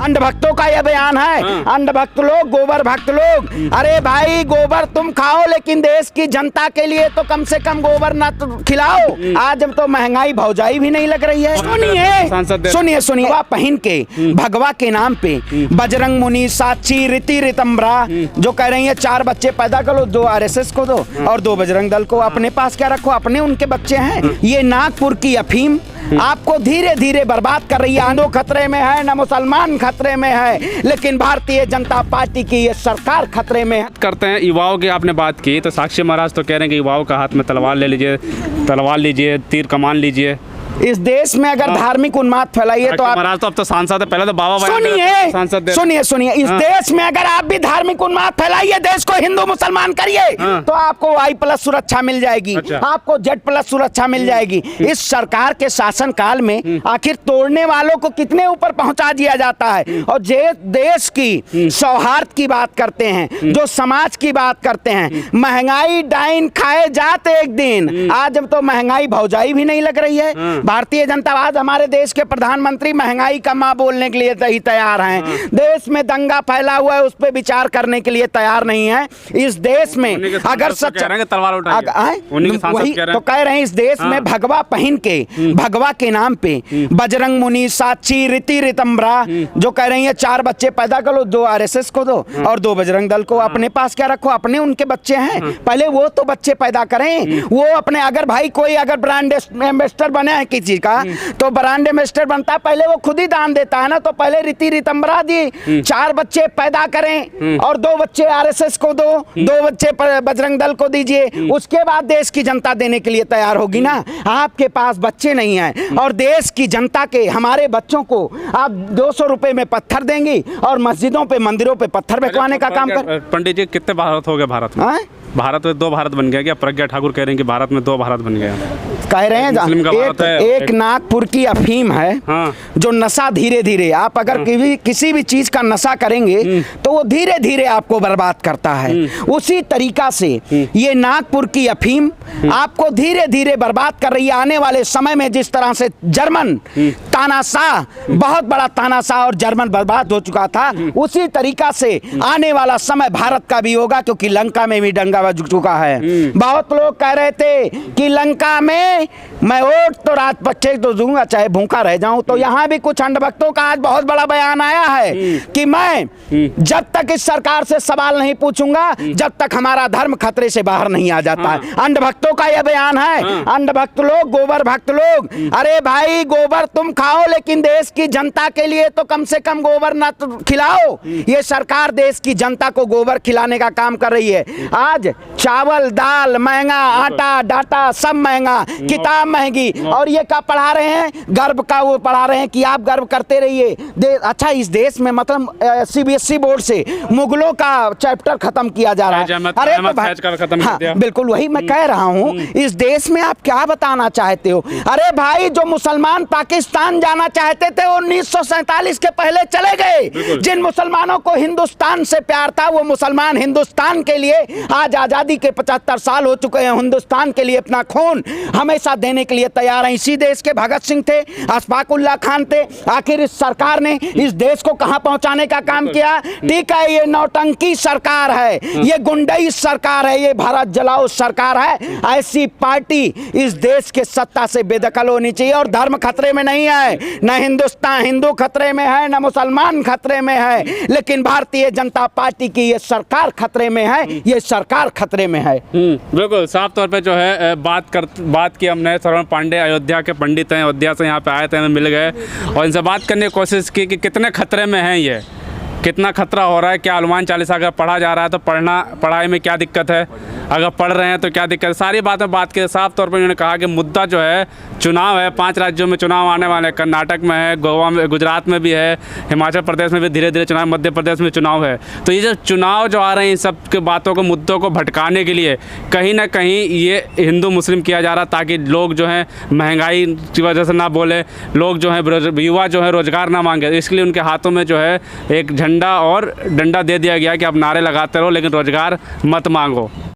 अंध भक्तों का यह बयान है। अंध भक्त लोग, गोबर भक्त लोग, अरे भाई गोबर तुम खाओ लेकिन देश की जनता के लिए तो कम से कम गोबर ना तो खिलाओ। आज तो महंगाई भौजाई भी नहीं लग रही है। सुनिए सुनिए, पहन के भगवा के नाम पे बजरंग मुनि, साक्षी, रीति रितंबरा जो कह रही है 4 बच्चे पैदा करो, 2 RSS को दो और 2 बजरंग दल को अपने पास क्या रखो, अपने उनके बच्चे हैं। ये नागपुर की अफीम आपको धीरे धीरे बर्बाद कर रही है। हिंदू खतरे में है, न मुसलमान खतरे में है, लेकिन भारतीय जनता पार्टी की ये सरकार खतरे में है। करते हैं युवाओं की आपने बात की, तो साक्षी महाराज तो कह रहे हैं कि युवाओं का हाथ में तलवार ले लीजिए, तलवार लीजिए, तीर कमान लीजिए। इस देश में अगर धार्मिक उन्माद फैलाइए तो आप महाराज तो अब तो सांसद है, पहले तो बाबा सुनिए इस देश में अगर आप भी धार्मिक उन्माद फैलाइए, देश को हिंदू मुसलमान करिए तो आपको I+ सुरक्षा मिल जाएगी। आपको Z+ सुरक्षा मिल जाएगी। इस सरकार के शासन काल में आखिर तोड़ने वालों को कितने ऊपर पहुंचा दिया जाता है। और देश की सौहार्द की बात करते हैं, जो समाज की बात करते हैं, महंगाई डाइन खाए जाते एक दिन। आज तो महंगाई भौजाई भी नहीं लग रही है। भारतीय जनता आज हमारे देश के प्रधानमंत्री महंगाई का मां बोलने के लिए ही तैयार हैं। देश में दंगा फैला हुआ है, उस पर विचार करने के लिए तैयार नहीं है। इस देश में अगर सच वही तो कह रहे हैं, इस देश में भगवा पहन के भगवा के नाम पे बजरंग मुनि, साक्षी, रीति रितंबरा जो कह रही है 4 बच्चे पैदा करो, 2 RSS को दो और 2 बजरंग दल को अपने पास क्या रखो, अपने उनके बच्चे हैं। पहले वो तो बच्चे पैदा करें। वो अपने अगर भाई कोई अगर ब्रांड एम्बेसडर बने हैं किसी का, तो ब्रांड एम्बेसडर बनता है, पहले वो खुद ही दान देता है ना। तो पहले रीति रितंबरा दी, 4 बच्चे पैदा करें और 2 बच्चे RSS को दो, 2 बच्चे बजरंग दल को दीजिए। उसके बाद देश की जनता देने के लिए तैयार होगी ना। आपके पास बच्चे नहीं हैं और देश की जनता के, हमारे बच्चों को आप 200 रुपए में पत्थर देंगी और मस्जिदों पे, मंदिरों पे पत्थर फेंकवाने का काम कर। पंडित जी कितने भारत हो गए? भारत में भारत में 2 भारत बन गया क्या? प्रज्ञा ठाकुर कह रहे हैं कि भारत में 2 भारत बन गया। कह रहे हैं एक नागपुर की अफीम है जो नशा धीरे धीरे, आप अगर किसी भी चीज का नशा करेंगे तो वो धीरे धीरे आपको बर्बाद करता है। उसी तरीका से ये नागपुर की अफीम आपको धीरे धीरे बर्बाद कर रही है। आने वाले समय में जिस तरह से जर्मन तानाशाह, बहुत बड़ा तानाशाह और जर्मन बर्बाद हो चुका था, उसी तरीका से आने वाला समय भारत का भी होगा, क्योंकि लंका में भी डंगा बज चुका है। बहुत लोग कह रहे थे कि लंका में मैं वोट तो राजपक्षे तो दूंगा चाहे भूखा रह जाऊं, तो यहाँ भी कुछ अंधभक्तों का आज बहुत बड़ा बयान आया है कि मैं जब तक इस सरकार से सवाल नहीं पूछूंगा, जब तक हमारा धर्म खतरे से बाहर नहीं आ जाता है। अंधभक्तों का यह बयान है। अंधभक्त लोग, गोबर भक्त लोग, अरे भाई गोबर तुम खाओ लेकिन देश की जनता के लिए तो कम से कम गोबर ना तो खिलाओ। ये सरकार देश की जनता को गोबर खिलाने का काम कर रही है। आज चावल दाल महंगा, आटा डाटा सब महंगा, किताब महंगी, और ये क्या पढ़ा रहे हैं? गर्व का वो पढ़ा रहे हैं कि आप गर्व करते रहिए। अच्छा, इस देश में मतलब CBSE बोर्ड से मुगलों का चैप्टर खत्म किया जा रहा है। अरे तो हाँ, बिल्कुल वही मैं कह रहा हूँ। इस देश में आप क्या बताना चाहते हो? अरे भाई जो मुसलमान पाकिस्तान जाना चाहते थे 1947 के पहले चले गए। जिन मुसलमानों को हिंदुस्तान से प्यार था वो मुसलमान हिंदुस्तान के लिए आज आजादी के 75 साल हो चुके हैं, हिंदुस्तान के लिए अपना खून हमेशा देने के लिए तैयार हैं। इसी देश के भगत सिंह थे, अशफाकुल्लाह खान थे। आखिर इस सरकार ने इस देश को कहां पहुंचाने का काम किया? ठीक है, ये नौटंकी सरकार है, ये गुंडई सरकार है, ये भारत जलाओ सरकार है। ऐसी पार्टी इस देश के सत्ता से बेदखल होनी चाहिए। और धर्म खतरे में नहीं है, न हिंदुस्तान हिंदू खतरे में है, न मुसलमान खतरे में है, लेकिन भारतीय जनता पार्टी की ये सरकार खतरे में है। ये सरकार खतरे में है। बिल्कुल साफ तौर पे जो है बात की हमने। श्रवण पांडे अयोध्या के पंडित हैं, अयोध्या से यहाँ पे आए थे, हमें मिल गए और इनसे बात करने की कोशिश की कि कितने खतरे में हैं ये, कितना खतरा हो रहा है, क्या हनुमान चालीसा अगर पढ़ा जा रहा है तो पढ़ाई में क्या दिक्कत है, अगर पढ़ रहे हैं तो क्या दिक्कत है, सारी बातें बात की। साफ तौर पर उन्होंने कहा कि मुद्दा जो है चुनाव है, 5 राज्यों में चुनाव आने वाले हैं, कर्नाटक में है, गोवा में, गुजरात में भी है, हिमाचल प्रदेश में भी धीरे धीरे चुनाव, मध्य प्रदेश में चुनाव है। तो ये जो चुनाव जो आ रहे हैं, इन सब के बातों को, मुद्दों को भटकाने के लिए कहीं ना कहीं ये हिंदू मुस्लिम किया जा रहा, ताकि लोग जो हैं महंगाई की वजह से ना बोले, लोग जो हैं युवा जो है रोजगार ना मांगे। इसलिए उनके हाथों में जो है एक झंडा और डंडा दे दिया गया कि आप नारे लगाते रहो लेकिन रोजगार मत मांगो।